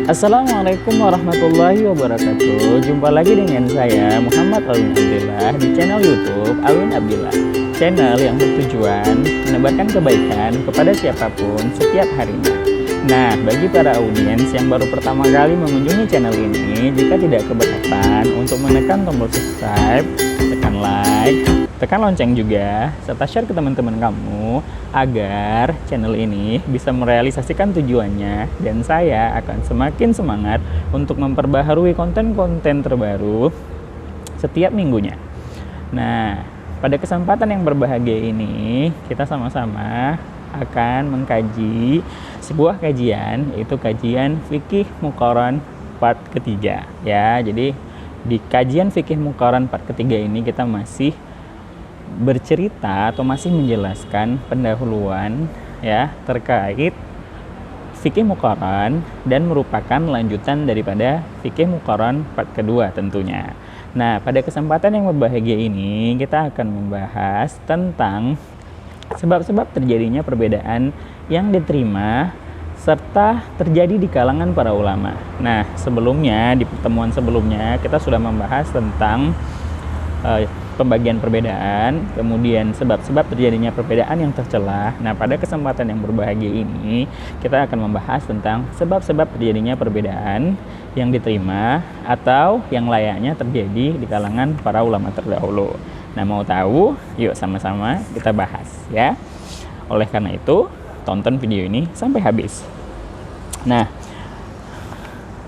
Assalamualaikum warahmatullahi wabarakatuh. Jumpa lagi dengan saya Muhammad Alwin Abdillah di channel YouTube Alwin Abdillah, channel yang bertujuan menebarkan kebaikan kepada siapapun setiap harinya. Nah, bagi para audiens yang baru pertama kali mengunjungi channel ini, jika tidak keberatan untuk menekan tombol subscribe, tekan like, tekan lonceng juga, serta share ke teman-teman kamu agar channel ini bisa merealisasikan tujuannya, dan saya akan semakin semangat untuk memperbaharui konten-konten terbaru setiap minggunya. Nah, pada kesempatan yang berbahagia ini, kita sama-sama akan mengkaji sebuah kajian, yaitu kajian fikih muqaran part ketiga ya. Jadi di kajian fikih muqaran part ketiga ini kita masih bercerita atau masih menjelaskan pendahuluan ya terkait fikih muqaran, dan merupakan lanjutan daripada fikih muqaran part kedua tentunya. Nah, pada kesempatan yang berbahagia ini kita akan membahas tentang sebab-sebab terjadinya perbedaan yang diterima serta terjadi di kalangan para ulama. Nah, sebelumnya di pertemuan sebelumnya kita sudah membahas tentang pembagian perbedaan, kemudian sebab-sebab terjadinya perbedaan yang tercela. Nah, pada kesempatan yang berbahagia ini kita akan membahas tentang sebab-sebab terjadinya perbedaan yang diterima atau yang layaknya terjadi di kalangan para ulama terdahulu. Nah, mau tahu? Yuk sama-sama kita bahas ya. Oleh karena itu, tonton video ini sampai habis. Nah,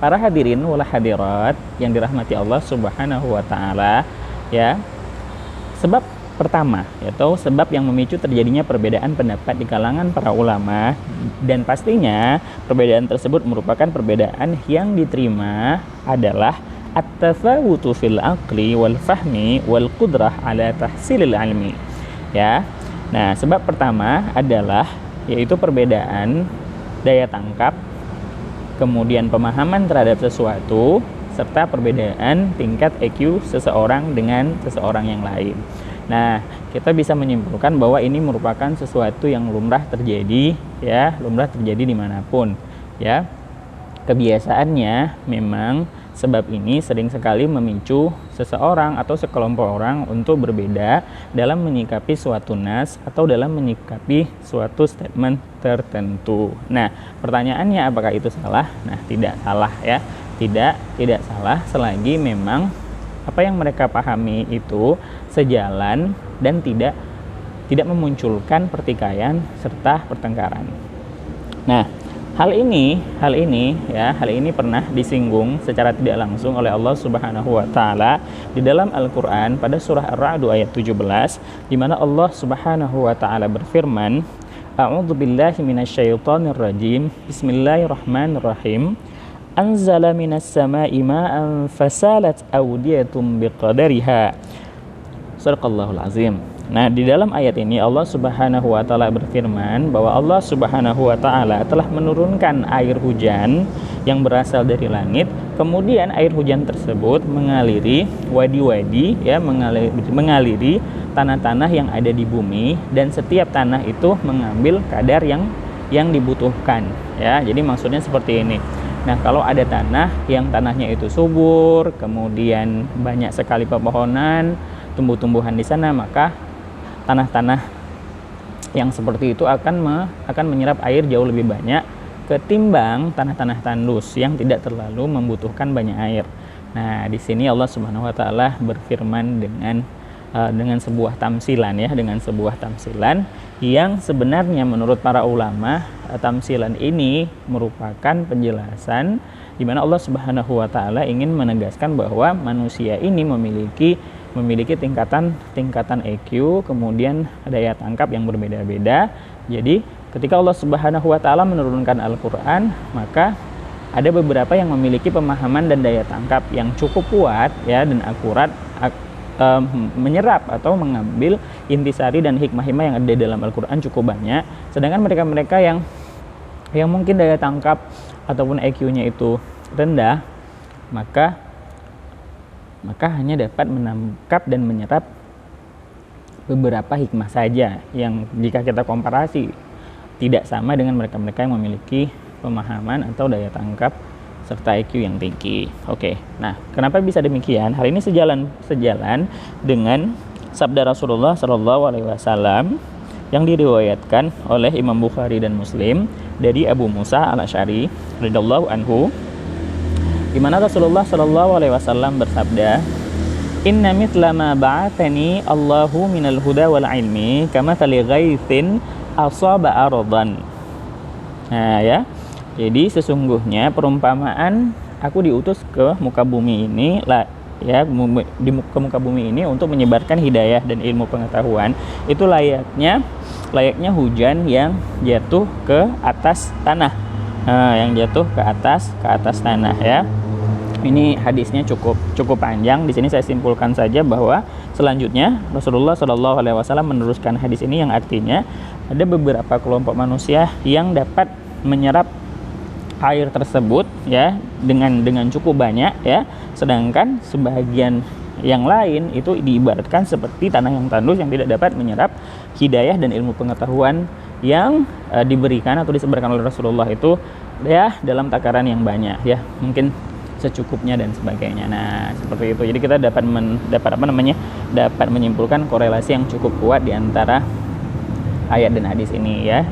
para hadirin wal hadirat yang dirahmati Allah Subhanahu wa taala ya. Sebab pertama, yaitu sebab yang memicu terjadinya perbedaan pendapat di kalangan para ulama, dan pastinya perbedaan tersebut merupakan perbedaan yang diterima adalah at-tafawutu fil aqli wal fahmi wal qudrah ala tahsilil ilmi ya. Nah, sebab pertama adalah yaitu perbedaan daya tangkap, kemudian pemahaman terhadap sesuatu, serta perbedaan tingkat EQ seseorang dengan seseorang yang lain. Nah, kita bisa menyimpulkan bahwa ini merupakan sesuatu yang lumrah terjadi ya, lumrah terjadi dimanapun ya. Kebiasaannya memang sebab ini sering sekali memicu seseorang atau sekelompok orang untuk berbeda dalam menyikapi suatu nas atau dalam menyikapi suatu statement tertentu. Nah, pertanyaannya apakah itu salah? Nah, tidak salah ya. Tidak salah selagi memang apa yang mereka pahami itu sejalan dan tidak memunculkan pertikaian serta pertengkaran. Nah, hal ini pernah disinggung secara tidak langsung oleh Allah Subhanahu wa taala di dalam Al-Qur'an pada surah Ar-Ra'd ayat 17, di mana Allah Subhanahu wa taala berfirman, A'udzubillahi minasyaitonir rajim. Bismillahirrahmanirrahim. Anzala minas sama'i ma'an fasalat awdiyatum biqadariha. Shadaqallahul azim. Nah, di dalam ayat ini Allah Subhanahu wa taala berfirman bahwa Allah Subhanahu wa taala telah menurunkan air hujan yang berasal dari langit, kemudian air hujan tersebut mengaliri wadi-wadi ya, mengaliri tanah-tanah yang ada di bumi, dan setiap tanah itu mengambil kadar yang dibutuhkan ya. Jadi maksudnya seperti ini. Nah, kalau ada tanah yang tanahnya itu subur, kemudian banyak sekali pepohonan, tumbuh-tumbuhan di sana, maka tanah-tanah yang seperti itu akan menyerap air jauh lebih banyak ketimbang tanah-tanah tandus yang tidak terlalu membutuhkan banyak air. Nah, di sini Allah Subhanahu wa taala berfirman dengan sebuah tamsilan ya, dengan sebuah tamsilan yang sebenarnya menurut para ulama tamsilan ini merupakan penjelasan di mana Allah Subhanahu wa taala ingin menegaskan bahwa manusia ini memiliki tingkatan EQ, kemudian daya tangkap yang berbeda-beda. Jadi ketika Allah Subhanahu wa taala menurunkan Al-Qur'an, maka ada beberapa yang memiliki pemahaman dan daya tangkap yang cukup kuat ya dan akurat, menyerap atau mengambil intisari dan hikmah-hikmah yang ada dalam Al-Qur'an cukup banyak. Sedangkan mereka-mereka yang mungkin daya tangkap ataupun EQ-nya itu rendah, maka hanya dapat menangkap dan menyerap beberapa hikmah saja yang jika kita komparasi tidak sama dengan mereka-mereka yang memiliki pemahaman atau daya tangkap serta IQ yang tinggi. Oke. Nah, kenapa bisa demikian? Hal ini sejalan dengan sabda Rasulullah Shallallahu Alaihi Wasallam yang diriwayatkan oleh Imam Bukhari dan Muslim dari Abu Musa al-Asy'ari radhiyallahu anhu, di mana Rasulullah Shallallahu Alaihi Wasallam bersabda, Inna mithla ma ba'athani Allahu minal huda wal ilmi kamathali ghaithin asaba aradan. Nah ya, jadi sesungguhnya perumpamaan aku diutus ke muka bumi ini lah, ya, ke muka bumi ini untuk menyebarkan hidayah dan ilmu pengetahuan. Itu layaknya hujan yang jatuh ke atas tanah. Nah, yang jatuh ke atas tanah ya. Ini hadisnya cukup panjang. Di sini saya simpulkan saja bahwa selanjutnya Rasulullah Shallallahu Alaihi Wasallam meneruskan hadis ini yang artinya ada beberapa kelompok manusia yang dapat menyerap air tersebut ya dengan cukup banyak ya, sedangkan sebagian yang lain itu diibaratkan seperti tanah yang tandus yang tidak dapat menyerap hidayah dan ilmu pengetahuan yang diberikan atau disebarkan oleh Rasulullah itu ya dalam takaran yang banyak ya, mungkin secukupnya dan sebagainya. Nah, seperti itu. Jadi kita dapat menyimpulkan korelasi yang cukup kuat di antara ayat dan hadis ini ya.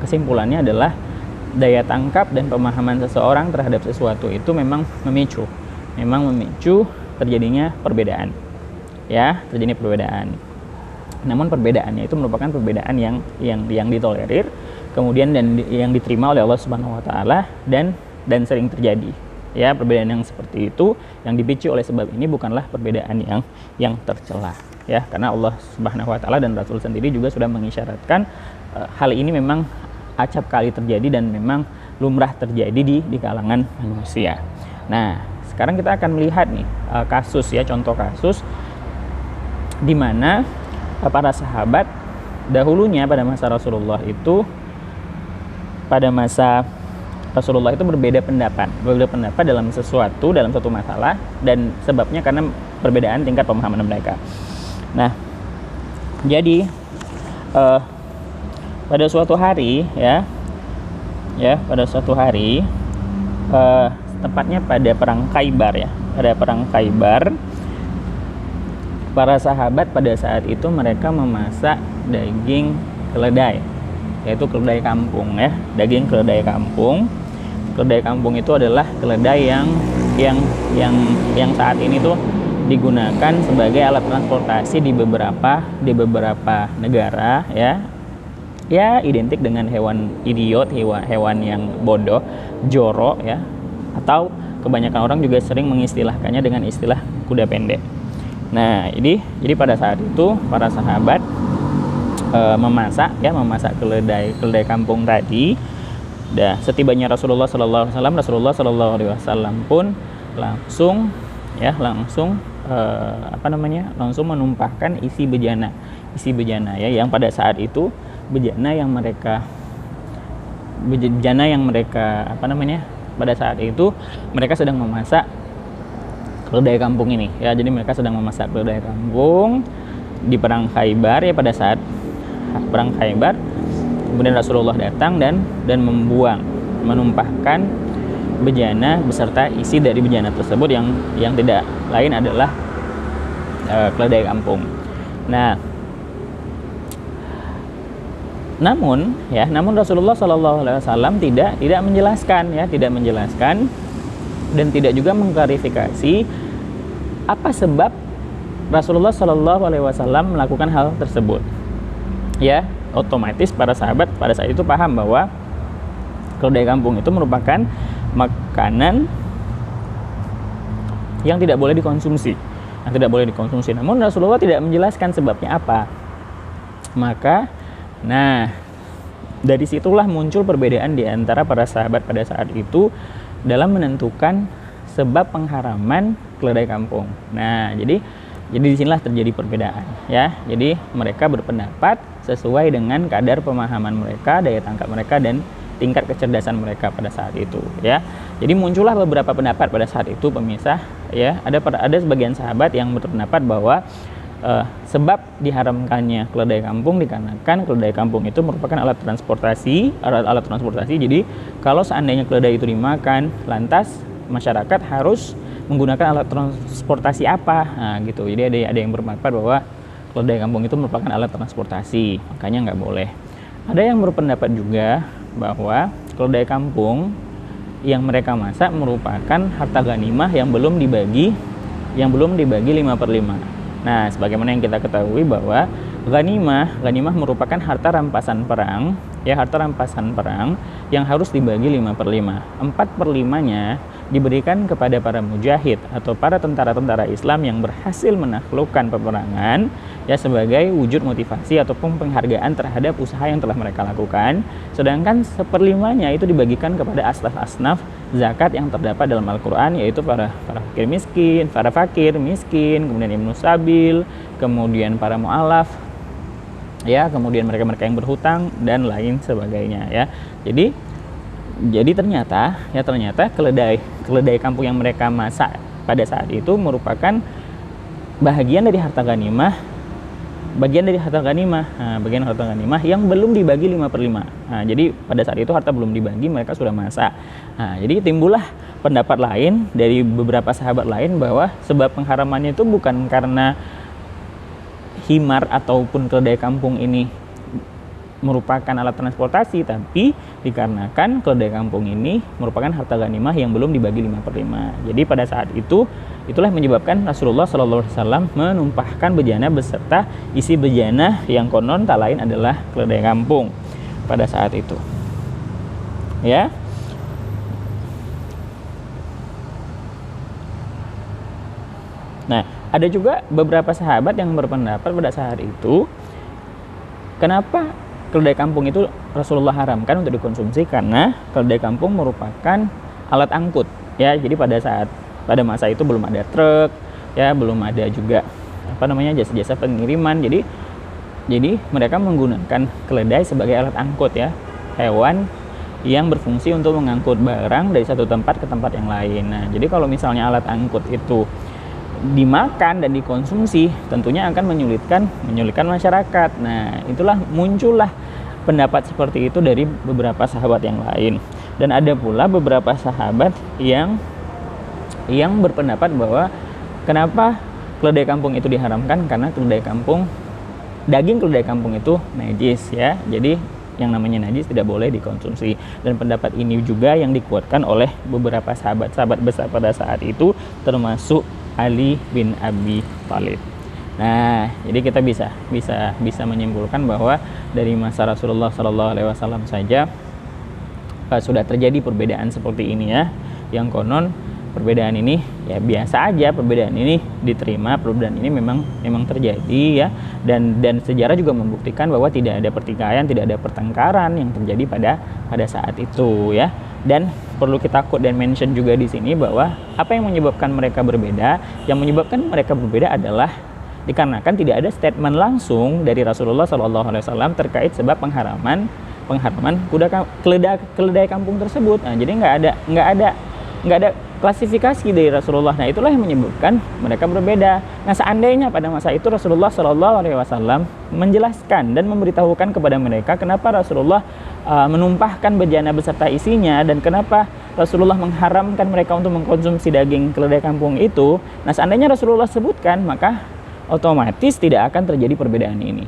Kesimpulannya adalah daya tangkap dan pemahaman seseorang terhadap sesuatu itu memang memicu terjadinya perbedaan ya, terjadinya perbedaan. Namun perbedaannya itu merupakan perbedaan yang ditolerir, kemudian dan yang diterima oleh Allah Subhanahu wa taala dan sering terjadi. Ya, perbedaan yang seperti itu yang dipicu oleh sebab ini bukanlah perbedaan yang tercela ya, karena Allah Subhanahu wa taala dan Rasul sendiri juga sudah mengisyaratkan hal ini memang acap kali terjadi dan memang lumrah terjadi di kalangan manusia. Nah, sekarang kita akan melihat nih kasus ya, contoh kasus di mana para sahabat dahulunya pada masa Rasulullah itu berbeda pendapat dalam satu masalah, dan sebabnya karena perbedaan tingkat pemahaman mereka. Nah, jadi pada suatu hari tepatnya pada perang Khaybar ya, para sahabat pada saat itu mereka memasak daging keledai, yaitu keledai kampung ya, daging keledai kampung. Keledai kampung itu adalah keledai yang saat ini tuh digunakan sebagai alat transportasi di beberapa negara ya, identik dengan hewan idiot, hewan yang bodoh, jorok ya, atau kebanyakan orang juga sering mengistilahkannya dengan istilah kuda pendek. Nah, jadi pada saat itu para sahabat memasak keledai kampung tadi. Dan setibanya Rasulullah Sallallahu Alaihi Wasallam pun langsung menumpahkan isi bejana ya, yang pada saat itu bejana yang mereka pada saat itu mereka sedang memasak keledai kampung ini ya. Jadi mereka sedang memasak keledai kampung di perang Khaybar ya. Pada saat perang Khaybar kemudian Rasulullah datang dan menumpahkan bejana beserta isi dari bejana tersebut yang tidak lain adalah keledai kampung. Nah, namun Rasulullah Shallallahu Alaihi Wasallam tidak menjelaskan dan tidak juga mengklarifikasi apa sebab Rasulullah Shallallahu Alaihi Wasallam melakukan hal tersebut. Ya, otomatis para sahabat pada saat itu paham bahwa keledai kampung itu merupakan makanan yang tidak boleh dikonsumsi. Namun Rasulullah tidak menjelaskan sebabnya apa. Maka dari situlah muncul perbedaan di antara para sahabat pada saat itu dalam menentukan sebab pengharaman keledai kampung. Nah, jadi disinilah terjadi perbedaan ya. Jadi mereka berpendapat sesuai dengan kadar pemahaman mereka, daya tangkap mereka, dan tingkat kecerdasan mereka pada saat itu ya. Jadi muncullah beberapa pendapat pada saat itu pemisah ya. Ada sebagian sahabat yang berpendapat bahwa sebab diharamkannya keledai kampung dikarenakan keledai kampung itu merupakan alat transportasi. Jadi kalau seandainya keledai itu dimakan, lantas masyarakat harus menggunakan alat transportasi apa? Nah, gitu. Jadi ada yang berpendapat bahwa keledai kampung itu merupakan alat transportasi, makanya nggak boleh. Ada yang berpendapat juga bahwa keledai kampung yang mereka masak merupakan harta ghanimah yang belum dibagi 5/5. Nah, sebagaimana yang kita ketahui bahwa ghanimah merupakan harta rampasan perang, ya, harta rampasan perang yang harus dibagi 5/5. 4/5-nya diberikan kepada para mujahid atau para tentara-tentara Islam yang berhasil menaklukkan peperangan, ya, sebagai wujud motivasi ataupun penghargaan terhadap usaha yang telah mereka lakukan. Sedangkan 1/5-nya itu dibagikan kepada asnaf zakat yang terdapat dalam Al-Quran, yaitu para fakir miskin, kemudian ibnu sabil, kemudian para mu'alaf, ya, kemudian mereka yang berhutang dan lain sebagainya, ya. Jadi ternyata keledai kampung yang mereka masak pada saat itu merupakan bagian dari harta ghanimah yang belum dibagi 5/5. Nah, jadi pada saat itu harta belum dibagi, mereka sudah masak. Nah, jadi timbullah pendapat lain dari beberapa sahabat lain bahwa sebab pengharamannya itu bukan karena himar ataupun keledai kampung ini merupakan alat transportasi, tapi dikarenakan keledai kampung ini merupakan harta ghanimah yang belum dibagi 5/5. Jadi pada saat itu, itulah yang menyebabkan Rasulullah SAW menumpahkan bejana beserta isi bejana yang konon tak lain adalah keledai kampung pada saat itu, ya. Nah, ada juga beberapa sahabat yang berpendapat pada saat itu, kenapa keledai kampung itu Rasulullah haramkan untuk dikonsumsi, karena keledai kampung merupakan alat angkut, ya. Jadi pada masa itu belum ada truk, ya, belum ada juga jasa-jasa pengiriman. Jadi mereka menggunakan keledai sebagai alat angkut, ya, hewan yang berfungsi untuk mengangkut barang dari satu tempat ke tempat yang lain. Nah, jadi kalau misalnya alat angkut itu dimakan dan dikonsumsi, tentunya akan menyulitkan masyarakat. Nah, itulah muncullah pendapat seperti itu dari beberapa sahabat yang lain. Dan ada pula beberapa sahabat yang berpendapat bahwa kenapa keledai kampung itu diharamkan, karena daging keledai kampung itu najis, ya. Jadi yang namanya najis tidak boleh dikonsumsi. Dan pendapat ini juga yang dikuatkan oleh beberapa sahabat besar pada saat itu, termasuk Ali bin Abi Thalib. Nah, jadi kita bisa menyimpulkan bahwa dari masa Rasulullah SAW saja sudah terjadi perbedaan seperti ini, ya. Yang konon perbedaan ini ya biasa aja, perbedaan ini diterima, perbedaan ini memang terjadi, ya. Dan sejarah juga membuktikan bahwa tidak ada pertikaian, tidak ada pertengkaran yang terjadi pada saat itu, ya. Dan perlu kita quote dan mention juga di sini bahwa apa yang menyebabkan mereka berbeda? Yang menyebabkan mereka berbeda adalah dikarenakan tidak ada statement langsung dari Rasulullah SAW terkait sebab pengharaman keledai kampung tersebut. Nah, jadi nggak ada klasifikasi dari Rasulullah. Nah, itulah yang menyebabkan mereka berbeda. Nah, seandainya pada masa itu Rasulullah SAW menjelaskan dan memberitahukan kepada mereka kenapa Rasulullah menumpahkan bejana beserta isinya dan kenapa Rasulullah mengharamkan mereka untuk mengkonsumsi daging keledai kampung itu. Nah, seandainya Rasulullah sebutkan, maka otomatis tidak akan terjadi perbedaan ini.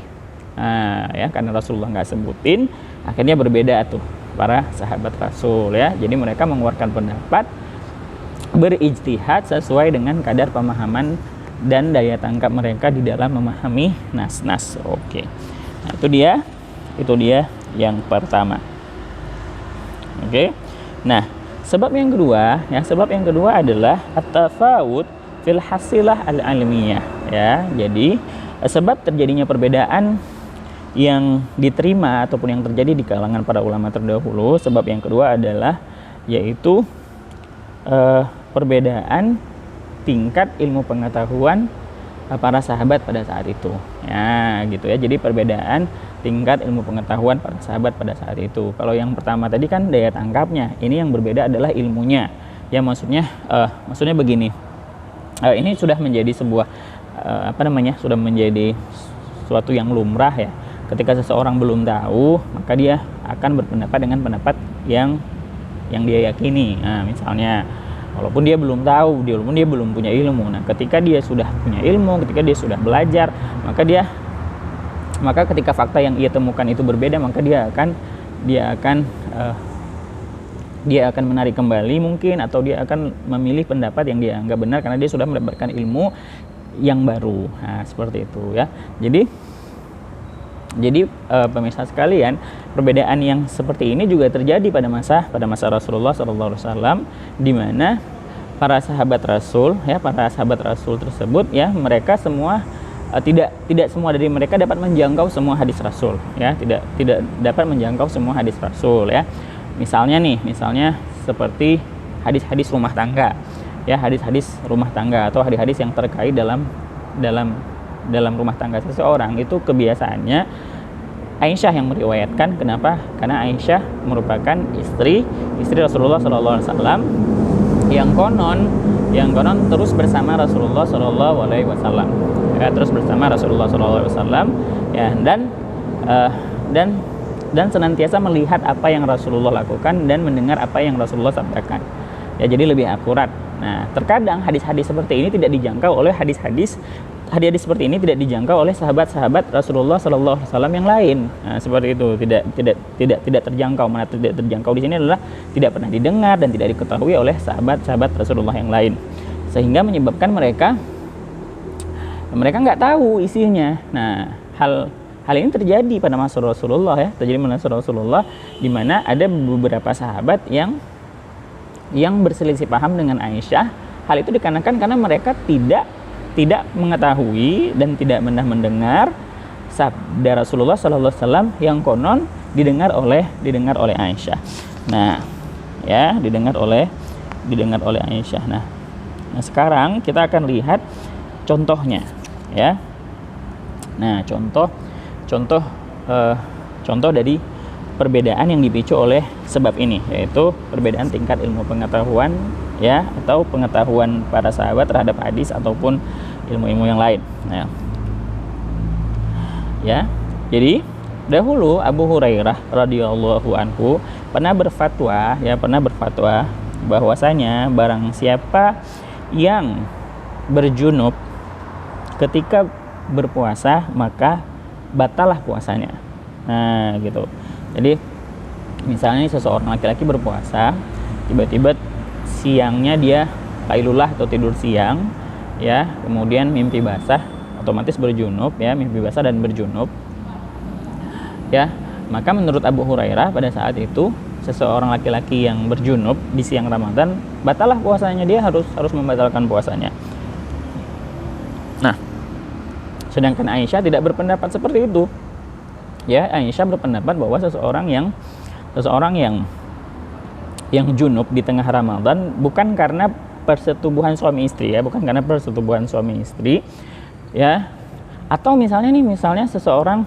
Nah, ya, karena Rasulullah nggak sebutin, akhirnya berbeda tuh para sahabat Rasul, ya. Jadi mereka mengeluarkan pendapat berijtihad sesuai dengan kadar pemahaman dan daya tangkap mereka di dalam memahami nas-nas. Oke. Nah, itu dia yang pertama. Oke. Nah, sebab yang kedua adalah at-tafawut fil hasilah al-ilmiyah, ya. Jadi sebab terjadinya perbedaan yang diterima ataupun yang terjadi di kalangan para ulama terdahulu, sebab yang kedua adalah yaitu perbedaan tingkat ilmu pengetahuan para sahabat pada saat itu, ya, gitu, ya. Jadi perbedaan tingkat ilmu pengetahuan para sahabat pada saat itu. Kalau yang pertama tadi kan daya tangkapnya, ini yang berbeda adalah ilmunya, ya. Maksudnya begini, ini sudah menjadi sebuah sudah menjadi suatu yang lumrah ya. Ketika seseorang belum tahu, maka dia akan berpendapat dengan pendapat yang dia yakini. Nah, misalnya walaupun dia belum tahu, walaupun dia belum punya ilmu. Nah, ketika dia sudah punya ilmu, ketika dia sudah belajar, maka ketika fakta yang ia temukan itu berbeda, maka dia akan menarik kembali mungkin, atau dia akan memilih pendapat yang dia anggap benar karena dia sudah mendapatkan ilmu yang baru. Nah, seperti itu ya. Jadi pemirsa sekalian, perbedaan yang seperti ini juga terjadi pada masa Rasulullah SAW, di mana para sahabat Rasul tersebut ya, mereka semua tidak semua dari mereka dapat menjangkau semua hadis Rasul ya, tidak dapat menjangkau semua hadis Rasul ya. Misalnya seperti hadis-hadis rumah tangga ya, hadis-hadis rumah tangga atau hadis-hadis yang terkait dalam rumah tangga seseorang, itu kebiasaannya Aisyah yang meriwayatkan. Kenapa? Karena Aisyah merupakan istri Rasulullah SAW yang konon terus bersama Rasulullah SAW ya, ya, dan senantiasa melihat apa yang Rasulullah lakukan dan mendengar apa yang Rasulullah sabdakan ya, jadi lebih akurat. Nah, terkadang hadis-hadis seperti ini tidak dijangkau oleh hadis-hadis seperti ini tidak dijangkau oleh sahabat-sahabat Rasulullah SAW yang lain. Nah, seperti itu, tidak terjangkau. Mana tidak terjangkau di sini adalah tidak pernah didengar dan tidak diketahui oleh sahabat-sahabat Rasulullah yang lain, sehingga menyebabkan mereka nggak tahu isinya. Nah, hal ini terjadi pada masa Rasulullah ya, di mana ada beberapa sahabat yang berselisih paham dengan Aisyah. Hal itu dikarenakan karena mereka tidak mengetahui dan tidak pernah mendengar sabda Rasulullah SAW yang konon didengar oleh Aisyah. Nah, ya, didengar oleh Aisyah. Nah, sekarang kita akan lihat contohnya, ya. Nah, contoh dari perbedaan yang dipicu oleh sebab ini, yaitu perbedaan tingkat ilmu pengetahuan ya, atau pengetahuan para sahabat terhadap hadis ataupun ilmu-ilmu yang lain. Nah, ya, jadi dahulu Abu Hurairah radhiyallahu anhu pernah berfatwa bahwasanya barang siapa yang berjunub ketika berpuasa maka batalah puasanya. Nah, gitu. Jadi misalnya seseorang laki-laki berpuasa, tiba-tiba siangnya dia qailulah atau tidur siang ya, kemudian mimpi basah, otomatis berjunub ya, mimpi basah dan berjunub ya, maka menurut Abu Hurairah pada saat itu seseorang laki-laki yang berjunub di siang Ramadan batalah puasanya, dia harus membatalkan puasanya. Nah, sedangkan Aisyah tidak berpendapat seperti itu. Ya, Aisyah berpendapat bahwa seseorang yang junub di tengah Ramadan bukan karena persetubuhan suami istri ya, ya, atau misalnya seseorang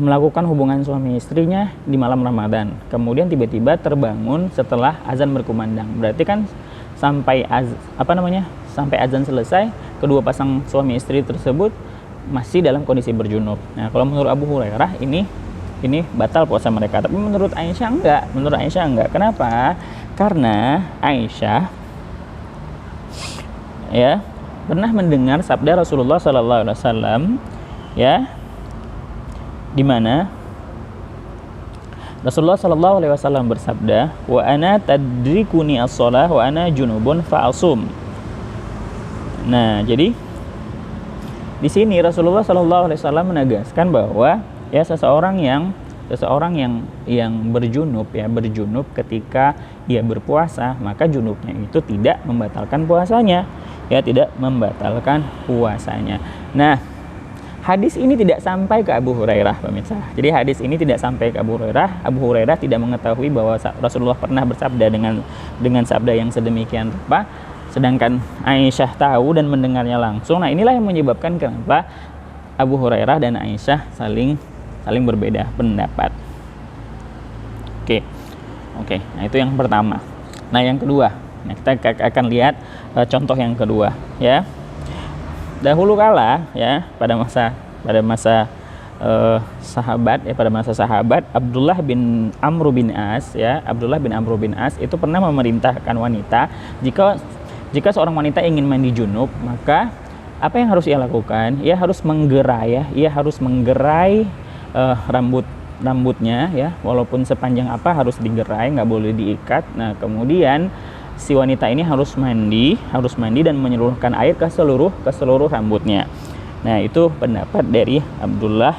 melakukan hubungan suami istrinya di malam Ramadan, kemudian tiba-tiba terbangun setelah azan berkumandang, berarti kan sampai azan selesai kedua pasang suami istri tersebut masih dalam kondisi berjunub. Nah, kalau menurut Abu Hurairah ini batal puasa mereka, tapi menurut Aisyah enggak. Kenapa? Karena Aisyah ya pernah mendengar sabda Rasulullah SAW ya, di mana Rasulullah SAW bersabda, wa ana tadrikuni as-shalah wa ana junubun fa'asum. Nah, jadi di sini Rasulullah SAW menegaskan bahwa ya seseorang yang berjunub ketika ia berpuasa, maka junubnya itu tidak membatalkan puasanya. Nah, hadis ini tidak sampai ke Abu Hurairah, pemirsa. Jadi hadis ini tidak sampai ke Abu Hurairah. Abu Hurairah tidak mengetahui bahwa Rasulullah pernah bersabda dengan sabda yang sedemikian rupa. Sedangkan Aisyah tahu dan mendengarnya langsung. Nah, inilah yang menyebabkan kenapa Abu Hurairah dan Aisyah saling berbeda pendapat. Oke. Nah, itu yang pertama. Nah, yang kedua. Nah, kita akan lihat contoh yang kedua, ya. dahulu kala ya, pada masa sahabat ya, pada masa sahabat, Abdullah bin Amr bin As ya, Abdullah bin Amr bin As itu pernah memerintahkan wanita, jika seorang wanita ingin mandi junub, maka apa yang harus ia lakukan? Ia harus menggerai ya, ia harus menggerai rambutnya ya, walaupun sepanjang apa harus digerai, nggak boleh diikat. Nah, kemudian si wanita ini harus mandi dan menyeluruhkan air ke seluruh rambutnya. Nah, itu pendapat dari Abdullah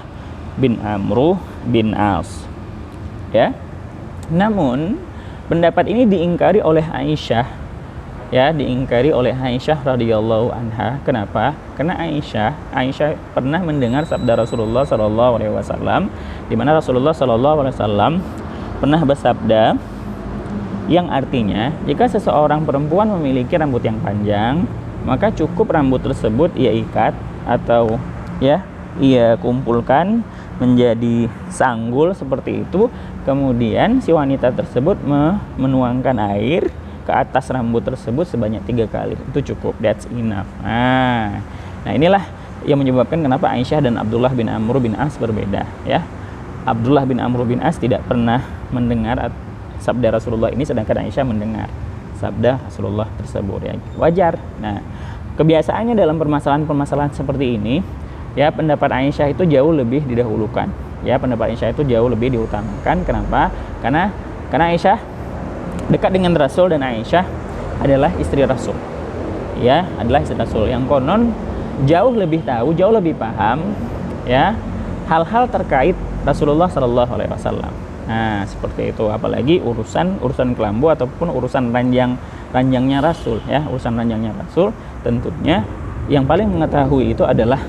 bin Amr bin As ya. Namun pendapat ini diingkari oleh Aisyah ya, diingkari oleh Aisyah radhiyallahu anha. Kenapa? Karena Aisyah pernah mendengar sabda Rasulullah sallallahu alaihi wasallam, di mana Rasulullah sallallahu alaihi wasallam pernah bersabda yang artinya, jika seseorang perempuan memiliki rambut yang panjang, maka cukup rambut tersebut ia ikat atau ya ia kumpulkan menjadi sanggul seperti itu, kemudian si wanita tersebut menuangkan air ke atas rambut tersebut sebanyak 3 kali, itu cukup, that's enough. Nah inilah yang menyebabkan kenapa Aisyah dan Abdullah bin Amr bin As berbeda ya. Abdullah bin Amr bin As tidak pernah mendengar sabda Rasulullah ini, sedangkan Aisyah mendengar sabda Rasulullah tersebut ya, wajar. Nah, kebiasaannya dalam permasalahan seperti ini ya, pendapat Aisyah itu jauh lebih didahulukan ya, pendapat Aisyah itu jauh lebih diutamakan. Kenapa? Karena Aisyah dekat dengan Rasul dan Aisyah adalah istri Rasul ya, adalah istri Rasul yang konon jauh lebih tahu, jauh lebih paham ya hal-hal terkait Rasulullah Shallallahu Alaihi Wasallam. Nah, seperti itu, apalagi urusan kelambu ataupun urusan ranjangnya Rasul ya, urusan ranjangnya Rasul, tentunya yang paling mengetahui itu adalah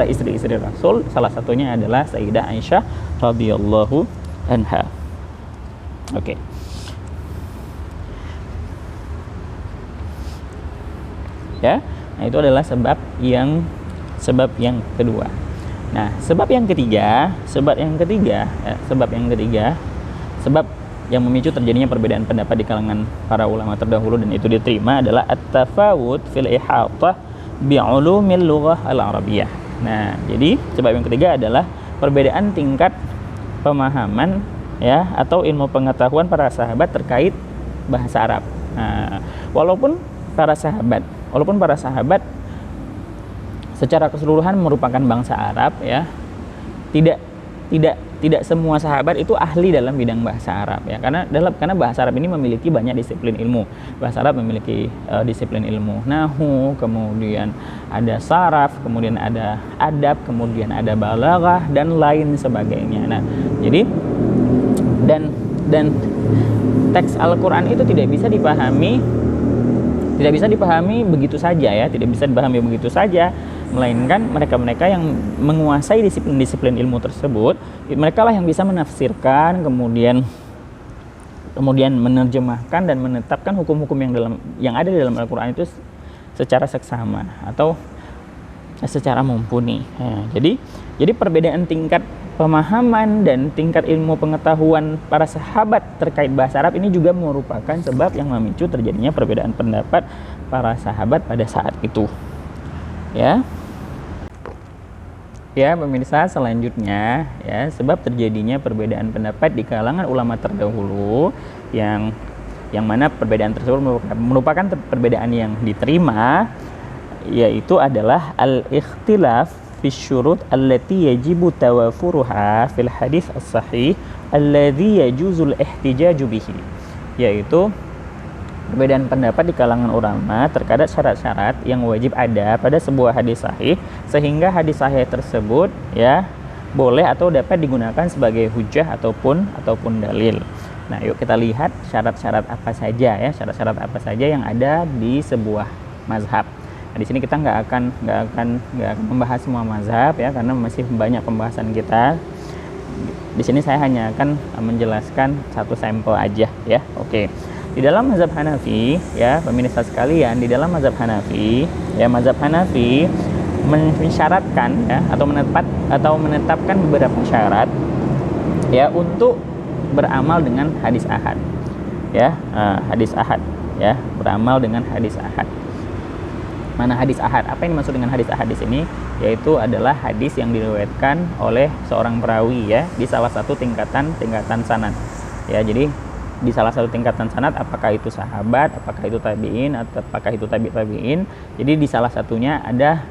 istri-istri Rasul, salah satunya adalah Sayyidah Aisyah radhiyallahu anha. Oke. Ya, nah itu adalah sebab yang kedua. Nah, sebab yang ketiga, sebab yang memicu terjadinya perbedaan pendapat di kalangan para ulama terdahulu dan itu diterima adalah at-tafawut fil ihatah bi ulumil lughah al-arabiyyah. Nah, jadi sebab yang ketiga adalah perbedaan tingkat pemahaman ya atau ilmu pengetahuan para sahabat terkait bahasa Arab. Nah, walaupun para sahabat secara keseluruhan merupakan bangsa Arab ya, tidak semua sahabat itu ahli dalam bidang bahasa Arab ya, karena bahasa Arab ini memiliki banyak disiplin ilmu. Bahasa Arab memiliki disiplin ilmu nahwu, kemudian ada saraf, kemudian ada adab, kemudian ada balaghah dan lain sebagainya. Nah, jadi dan teks Al-Qur'an itu tidak bisa dipahami begitu saja ya, tidak bisa dipahami begitu saja, melainkan mereka-mereka yang menguasai disiplin-disiplin ilmu tersebut, mereka lah yang bisa menafsirkan, kemudian menerjemahkan dan menetapkan hukum-hukum yang ada di dalam Al-Qur'an itu secara seksama atau secara mumpuni. Nah, jadi perbedaan tingkat pemahaman dan tingkat ilmu pengetahuan para sahabat terkait bahasa Arab ini juga merupakan sebab yang memicu terjadinya perbedaan pendapat para sahabat pada saat itu. Ya, pemirsa, selanjutnya ya, sebab terjadinya perbedaan pendapat di kalangan ulama terdahulu yang mana perbedaan tersebut merupakan perbedaan yang diterima, yaitu adalah al-ikhtilaf fi syurut allati yajibu tawafuruha fil hadis as-sahih alladhi yajuzul ihtijaju bihi, yaitu perbedaan pendapat di kalangan ulama terkait syarat-syarat yang wajib ada pada sebuah hadis sahih sehingga hadis sahih tersebut ya boleh atau dapat digunakan sebagai hujjah ataupun dalil. Nah, yuk kita lihat syarat-syarat apa saja yang ada di sebuah mazhab. Nah, di sini kita nggak akan membahas semua mazhab ya, karena masih banyak pembahasan kita. Di sini saya hanya akan menjelaskan satu sampel aja ya. Oke. Di dalam mazhab Hanafi ya, pemirsa sekalian, di dalam mazhab Hanafi mensyaratkan ya atau menetapkan beberapa syarat ya untuk beramal dengan hadis ahad. Ya, hadis ahad ya, beramal dengan hadis ahad. Mana hadis ahad? Apa yang dimaksud dengan hadis ahad di sini? Yaitu adalah hadis yang diriwayatkan oleh seorang perawi ya di salah satu tingkatan sanad. Ya, jadi di salah satu tingkatan sanad, apakah itu sahabat, apakah itu tabi'in, atau apakah itu tabi'in. Jadi di salah satunya ada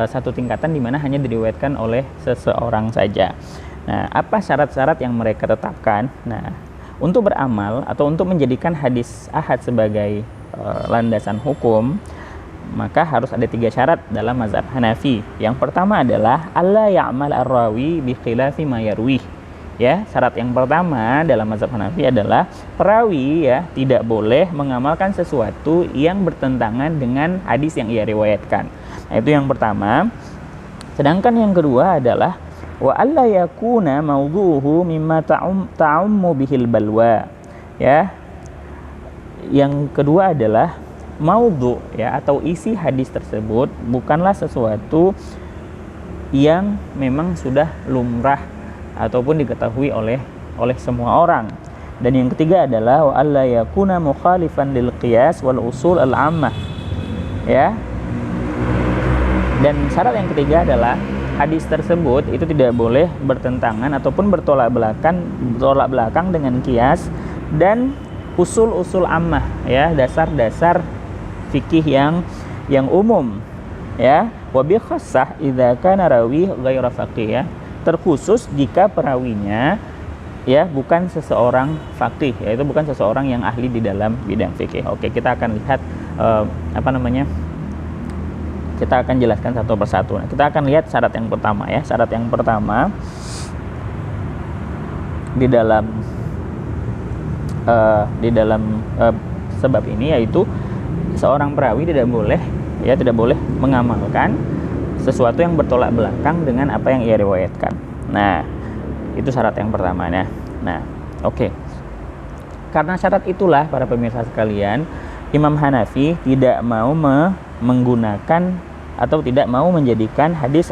satu tingkatan di mana hanya diriwayatkan oleh seseorang saja. Nah, apa syarat-syarat yang mereka tetapkan? Nah, untuk beramal atau untuk menjadikan hadis ahad sebagai landasan hukum, maka harus ada 3 syarat dalam mazhab Hanafi. Yang pertama adalah alla ya'mal ar-rawi bi khilafi ma yarwih. Ya, syarat yang pertama dalam mazhab Hanafi adalah perawi ya tidak boleh mengamalkan sesuatu yang bertentangan dengan hadis yang ia riwayatkan. Nah, itu yang pertama. Sedangkan yang kedua adalah wa alla yakuna mawdu'uhu mimma ta'ummu bihil balwa. Ya. Yang kedua adalah maudhu ya atau isi hadis tersebut bukanlah sesuatu yang memang sudah lumrah ataupun diketahui oleh semua orang. Dan yang ketiga adalah wa alla yakuna mukhalifan lil qiyas wal usul al ammah. Ya. Dan syarat yang ketiga adalah hadis tersebut itu tidak boleh bertentangan ataupun bertolak belakang dengan qiyas dan usul-usul ammah ya, dasar-dasar fikih yang umum ya. Wa bi khassah idza kana rawi ghairu faqih ya, terkhusus jika perawinya ya bukan seseorang faqih, yaitu bukan seseorang yang ahli di dalam bidang fikih. Oke, kita akan lihat kita akan jelaskan satu persatu. Nah, kita akan lihat syarat yang pertama ya. Syarat yang pertama di dalam sebab ini yaitu seorang perawi tidak boleh mengamalkan sesuatu yang bertolak belakang dengan apa yang ia riwayatkan. Nah, itu syarat yang pertama. Nah, oke. Karena syarat itulah para pemirsa sekalian, Imam Hanafi tidak mau menggunakan atau tidak mau menjadikan hadis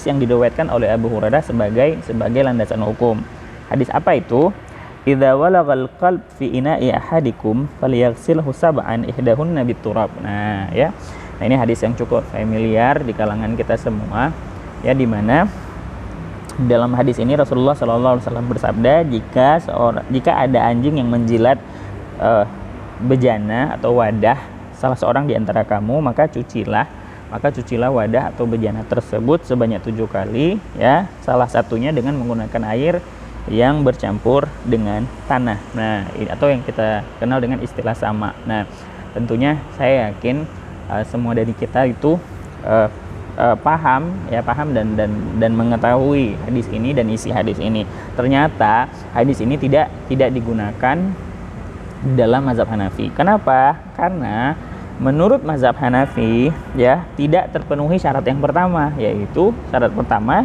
yang diriwayatkan oleh Abu Hurairah sebagai landasan hukum. Hadis apa itu? Idza walagal qalb fi ina'i ahadikum falyaghsilhu sab'an ihdahunna biturab. Nah, ya. Nah, ini hadis yang cukup familiar di kalangan kita semua. Ya, di mana dalam hadis ini Rasulullah SAW bersabda, jika ada anjing yang menjilat bejana atau wadah salah seorang di antara kamu, maka cucilah wadah atau bejana tersebut sebanyak 7 kali ya, salah satunya dengan menggunakan air yang bercampur dengan tanah. Nah, atau yang kita kenal dengan istilah sama. Nah, tentunya saya yakin semua dari kita itu paham dan mengetahui hadis ini dan isi hadis ini. Ternyata hadis ini tidak digunakan dalam mazhab Hanafi. Kenapa? Karena menurut mazhab Hanafi ya tidak terpenuhi syarat yang pertama, yaitu syarat pertama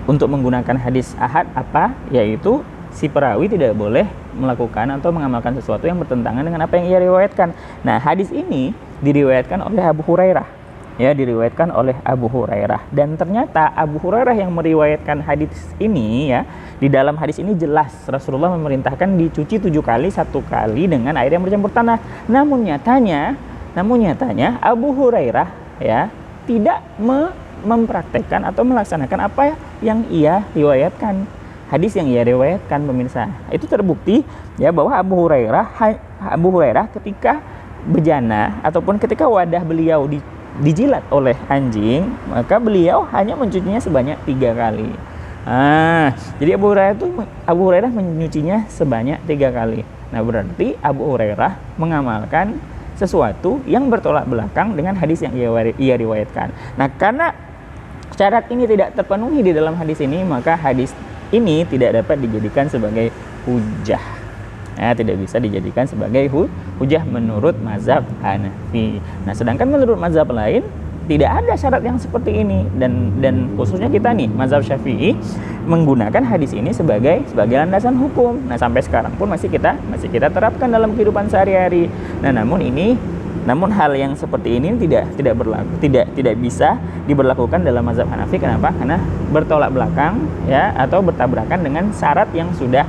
untuk menggunakan hadis ahad apa? Yaitu si perawi tidak boleh melakukan atau mengamalkan sesuatu yang bertentangan dengan apa yang ia riwayatkan. Nah, hadis ini diriwayatkan oleh Abu Hurairah. Ya, diriwayatkan oleh Abu Hurairah. Dan ternyata Abu Hurairah yang meriwayatkan hadis ini ya, di dalam hadis ini jelas Rasulullah memerintahkan dicuci 7 kali, 1 kali dengan air yang bercampur tanah. Namun nyatanya Abu Hurairah ya tidak mempraktekkan atau melaksanakan apa yang ia riwayatkan. Hadis yang ia riwayatkan, pemirsa, itu terbukti ya bahwa Abu Hurairah ketika bejana ataupun ketika wadah beliau dijilat oleh anjing, maka beliau hanya mencucinya sebanyak 3 kali. Jadi Abu Hurairah menyucinya sebanyak 3 kali. Nah, berarti Abu Hurairah mengamalkan sesuatu yang bertolak belakang dengan hadis yang ia riwayatkan. Nah, karena syarat ini tidak terpenuhi di dalam hadis ini, maka hadis ini tidak dapat dijadikan sebagai hujah. Nah, tidak bisa dijadikan sebagai hujah menurut mazhab Hanafi. Nah, sedangkan menurut mazhab lain tidak ada syarat yang seperti ini, dan khususnya kita nih mazhab Syafi'i menggunakan hadis ini sebagai landasan hukum. Nah, sampai sekarang pun masih kita terapkan dalam kehidupan sehari-hari. Nah, namun hal yang seperti ini tidak bisa diberlakukan dalam mazhab Hanafi. Kenapa? Karena bertolak belakang ya atau bertabrakan dengan syarat yang sudah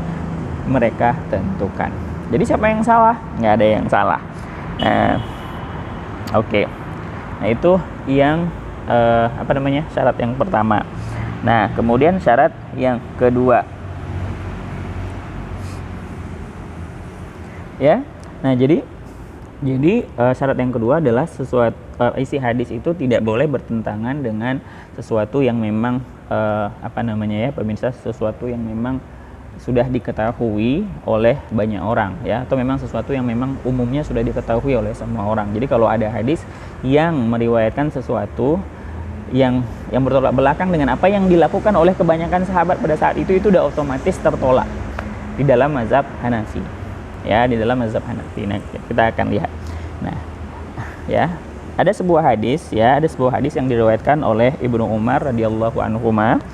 mereka tentukan. Jadi siapa yang salah? Nggak ada yang salah. Oke. Nah, itu yang syarat yang pertama. Nah, kemudian syarat yang kedua, ya. Nah, jadi syarat yang kedua adalah isi hadis itu tidak boleh bertentangan dengan sesuatu yang memang pemirsa, sesuatu yang memang sudah diketahui oleh banyak orang, ya, atau memang sesuatu yang memang umumnya sudah diketahui oleh semua orang. Jadi kalau ada hadis yang meriwayatkan sesuatu yang bertolak belakang dengan apa yang dilakukan oleh kebanyakan sahabat pada saat itu udah otomatis tertolak di dalam mazhab Hanafi, ya, di dalam mazhab Hanafi. Nah, kita akan lihat. Nah, ya, ada sebuah hadis yang diriwayatkan oleh Ibnu Umar radhiyallahu anhuma.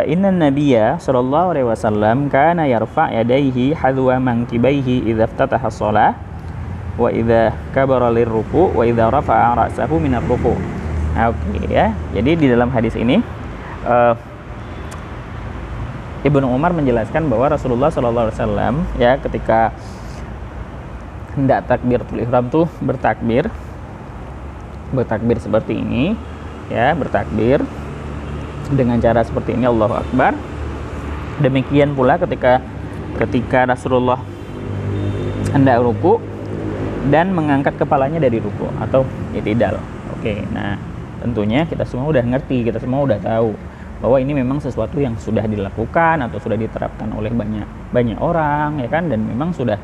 Inna nabiyya sallallahu alaihi wasallam kana yarfa' yadayhi hadwa mankibaihi idza iftataha shalah wa idza kabara lirruku' wa idza rafa'a ra'sahu minar ruku'. Oke, ya. Jadi di dalam hadis ini Ibnu Umar menjelaskan bahwa Rasulullah sallallahu alaihi wasallam, ya, ketika hendak takbiratul ihram tuh bertakbir seperti ini, ya, bertakbir dengan cara seperti ini, Allahu Akbar. Demikian pula ketika Rasulullah hendak ruku dan mengangkat kepalanya dari ruku atau i'tidal. Oke, nah tentunya kita semua udah ngerti, kita semua udah tahu bahwa ini memang sesuatu yang sudah dilakukan atau sudah diterapkan oleh banyak orang, ya kan, dan memang sudah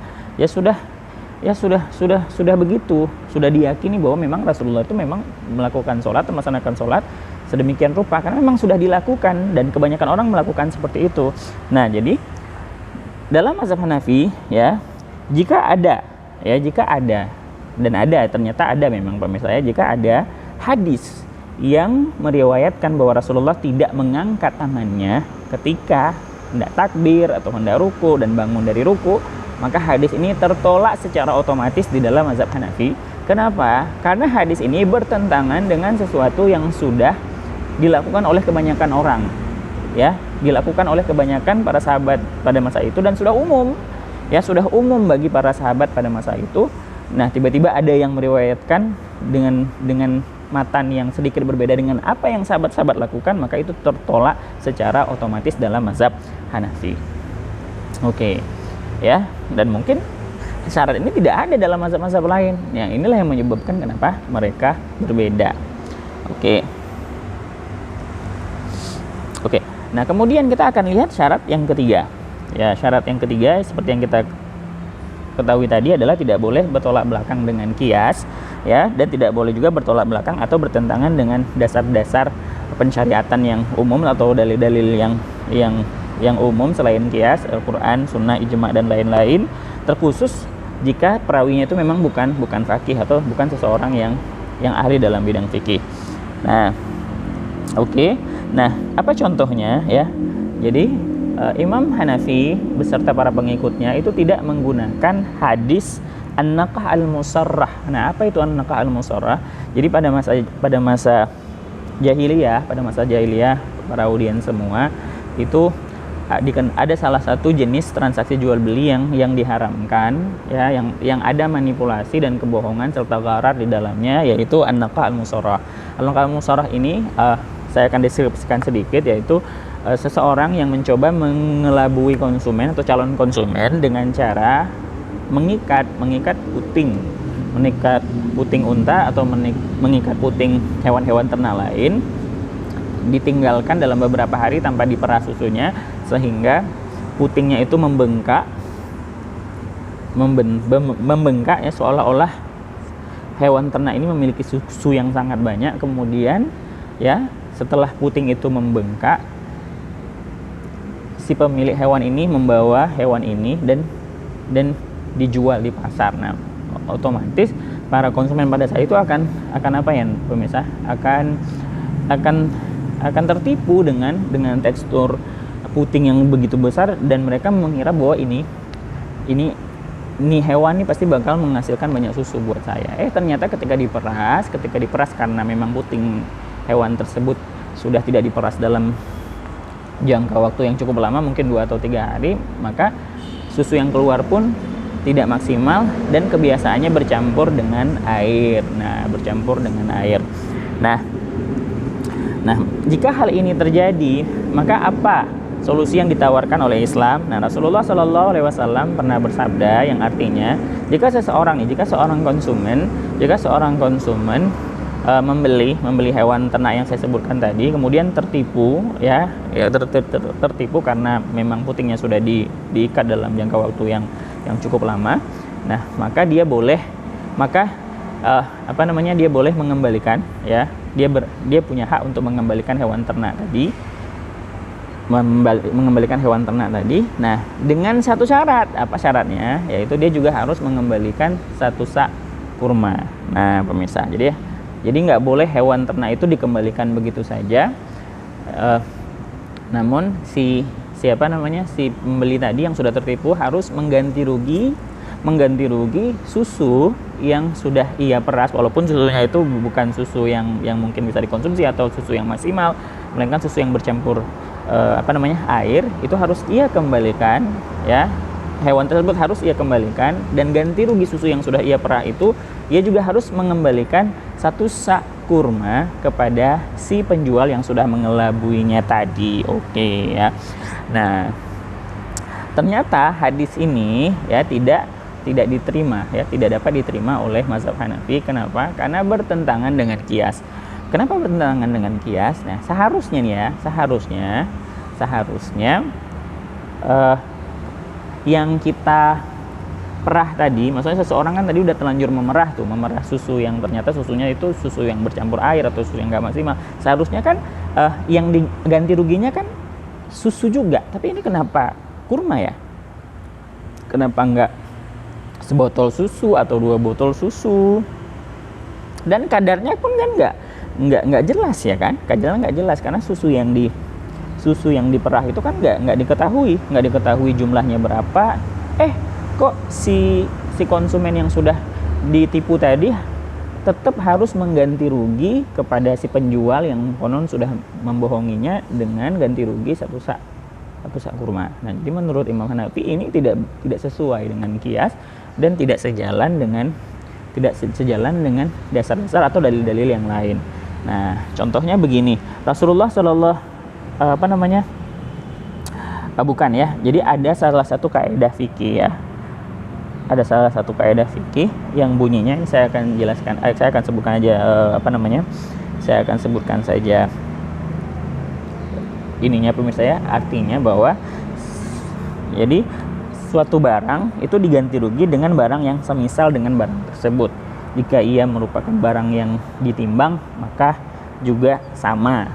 begitu, sudah diyakini bahwa memang Rasulullah itu memang melakukan sholat, melaksanakan sholat sedemikian rupa karena memang sudah dilakukan dan kebanyakan orang melakukan seperti itu. Nah, jadi dalam mazhab Hanafi, ya, jika ada ternyata ada memang pemirsa, ya, jika ada hadis yang meriwayatkan bahwa Rasulullah tidak mengangkat tangannya ketika hendak takbir atau hendak ruku dan bangun dari ruku, maka hadis ini tertolak secara otomatis di dalam mazhab Hanafi. Kenapa? Karena hadis ini bertentangan dengan sesuatu yang sudah dilakukan oleh kebanyakan orang, ya, dilakukan oleh kebanyakan para sahabat pada masa itu dan sudah umum bagi para sahabat pada masa itu. Nah, tiba-tiba ada yang meriwayatkan dengan matan yang sedikit berbeda dengan apa yang sahabat-sahabat lakukan, maka itu tertolak secara otomatis dalam mazhab Hanafi. Oke, ya, dan mungkin syarat ini tidak ada dalam mazhab-mazhab lain. Yang inilah yang menyebabkan kenapa mereka berbeda. Oke. Nah, kemudian kita akan lihat syarat yang ketiga. Ya, syarat yang ketiga seperti yang kita ketahui tadi adalah tidak boleh bertolak belakang dengan qiyas, ya, dan tidak boleh juga bertolak belakang atau bertentangan dengan dasar-dasar pensyariatan yang umum atau dalil-dalil yang umum selain qiyas, Al-Qur'an, Sunnah, Ijma' dan lain-lain, terkhusus jika perawinya itu memang bukan faqih atau bukan seseorang yang ahli dalam bidang fikih. Nah, oke. Nah, apa contohnya, ya? Jadi Imam Hanafi beserta para pengikutnya itu tidak menggunakan hadis an-naqah al-musarrah. Nah, apa itu an-naqah al-musarrah? Jadi pada masa jahiliyah, para audiens semua itu ada salah satu jenis transaksi jual beli yang diharamkan, ya, yang ada manipulasi dan kebohongan serta gharar di dalamnya, yaitu an-naqah al-musarrah. An-naqah al-musarrah ini saya akan deskripsikan sedikit, yaitu seseorang yang mencoba mengelabui konsumen atau calon konsumen dengan cara mengikat puting unta atau mengikat puting hewan-hewan ternak lain, ditinggalkan dalam beberapa hari tanpa diperas susunya sehingga putingnya itu membengkak, ya, seolah-olah hewan ternak ini memiliki susu yang sangat banyak. Kemudian, ya, setelah puting itu membengkak, si pemilik hewan ini membawa hewan ini dan dijual di pasar. Nah, otomatis para konsumen pada saat itu akan apa ya, pemirsa? Akan tertipu dengan tekstur puting yang begitu besar dan mereka mengira bahwa ini hewan ini pasti bakal menghasilkan banyak susu buat saya. Ternyata ketika diperas karena memang puting hewan tersebut sudah tidak diperas dalam jangka waktu yang cukup lama, mungkin 2 atau 3 hari, maka susu yang keluar pun tidak maksimal dan kebiasaannya bercampur dengan air. Nah, bercampur dengan air. Nah, jika hal ini terjadi, maka apa solusi yang ditawarkan oleh Islam? Nah, Rasulullah Shallallahu Alaihi Wasallam pernah bersabda yang artinya, jika seorang konsumen membeli hewan ternak yang saya sebutkan tadi, kemudian tertipu, tertipu karena memang putingnya sudah diikat dalam jangka waktu yang cukup lama. Nah, maka dia boleh dia boleh mengembalikan, dia punya hak untuk mengembalikan hewan ternak tadi, Nah, dengan satu syarat. Apa syaratnya? Yaitu dia juga harus mengembalikan satu sak kurma. Nah, pemirsa, jadi nggak boleh hewan ternak itu dikembalikan begitu saja. Namun si pembeli tadi yang sudah tertipu harus mengganti rugi susu yang sudah ia peras, walaupun susunya itu bukan susu yang mungkin bisa dikonsumsi atau susu yang maksimal, melainkan susu yang bercampur air, itu harus ia kembalikan, ya. Hewan tersebut harus ia kembalikan, dan ganti rugi susu yang sudah ia perah itu ia juga harus mengembalikan satu sak kurma kepada si penjual yang sudah mengelabuinya tadi. Oke, ya. Nah, ternyata hadis ini tidak diterima, tidak dapat diterima oleh mazhab Hanafi. Kenapa? Karena bertentangan dengan qiyas. Kenapa bertentangan dengan qiyas? Nah, seharusnya yang kita perah tadi, maksudnya seseorang kan tadi udah terlanjur memerah susu yang ternyata susunya itu susu yang bercampur air atau susu yang nggak maksimal. Seharusnya kan yang diganti ruginya kan susu juga, tapi ini kenapa kurma ya? Kenapa nggak sebotol susu atau 2 botol susu? Dan kadarnya pun kan nggak jelas, ya kan? Kadarnya nggak jelas karena susu yang diperah itu kan nggak diketahui jumlahnya berapa. Kok si konsumen yang sudah ditipu tadi tetap harus mengganti rugi kepada si penjual yang konon sudah membohonginya dengan ganti rugi satu sak kurma. Nah, jadi menurut Imam Hanafi ini tidak sesuai dengan qiyas dan tidak sejalan dengan dasar-dasar atau dalil-dalil yang lain. Nah, contohnya begini, Rasulullah jadi ada salah satu kaidah fikih, ya. Ada salah satu kaidah fikih yang bunyinya, saya akan jelaskan, saya akan sebutkan aja saya akan sebutkan saja ininya, pemirsa, ya. Artinya bahwa jadi suatu barang itu diganti rugi dengan barang yang semisal dengan barang tersebut. Jika ia merupakan barang yang ditimbang, maka juga sama,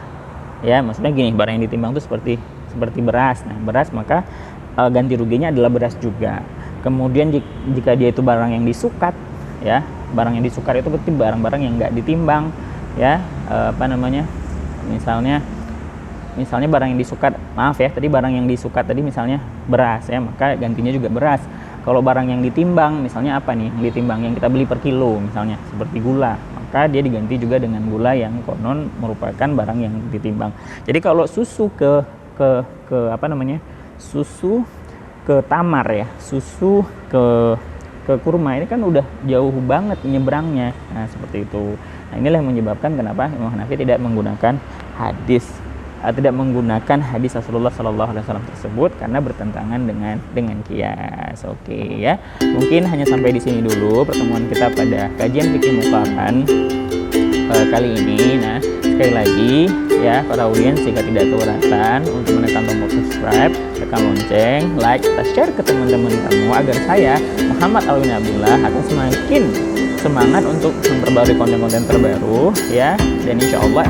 ya. Maksudnya gini, barang yang ditimbang itu seperti beras. Nah, beras, maka ganti ruginya adalah beras juga. Kemudian jika dia itu barang yang disukat, ya, barang yang disukat itu berarti barang-barang yang nggak ditimbang, ya. Misalnya barang yang disukat, tadi barang yang disukat tadi misalnya beras, ya, maka gantinya juga beras. Kalau barang yang ditimbang, misalnya apa nih? Yang ditimbang yang kita beli per kilo, misalnya seperti gula, maka dia diganti juga dengan gula yang konon merupakan barang yang ditimbang. Jadi kalau susu susu ke tamar, ya, susu ke kurma, ini kan udah jauh banget nyebrangnya. Nah, seperti itu. Nah, inilah yang menyebabkan kenapa Imam Hanafi tidak menggunakan hadis Rasulullah Sallallahu Alaihi Wasallam tersebut, karena bertentangan dengan qiyas. Oke, ya. Mungkin hanya sampai di sini dulu pertemuan kita pada kajian fikih muqarran kali ini. Nah, sekali lagi, ya, para audiens, jika tidak keberatan untuk menekan tombol subscribe, tekan lonceng, like, kita share ke teman-teman kamu agar saya, Muhammad Alwin Abdillah, akan semakin semangat untuk memperbarui konten-konten terbaru, ya. Dan insya Allah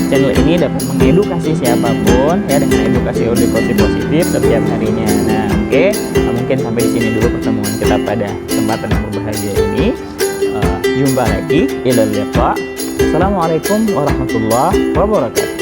channel ini dapat mengedukasi siapapun, ya, dengan edukasi positif setiap harinya. Nah, oke. Mungkin sampai di sini dulu pertemuan kita pada kesempatan yang berbahagia ini. Jumpa lagi. Ilal liqa. Assalamualaikum warahmatullahi wabarakatuh.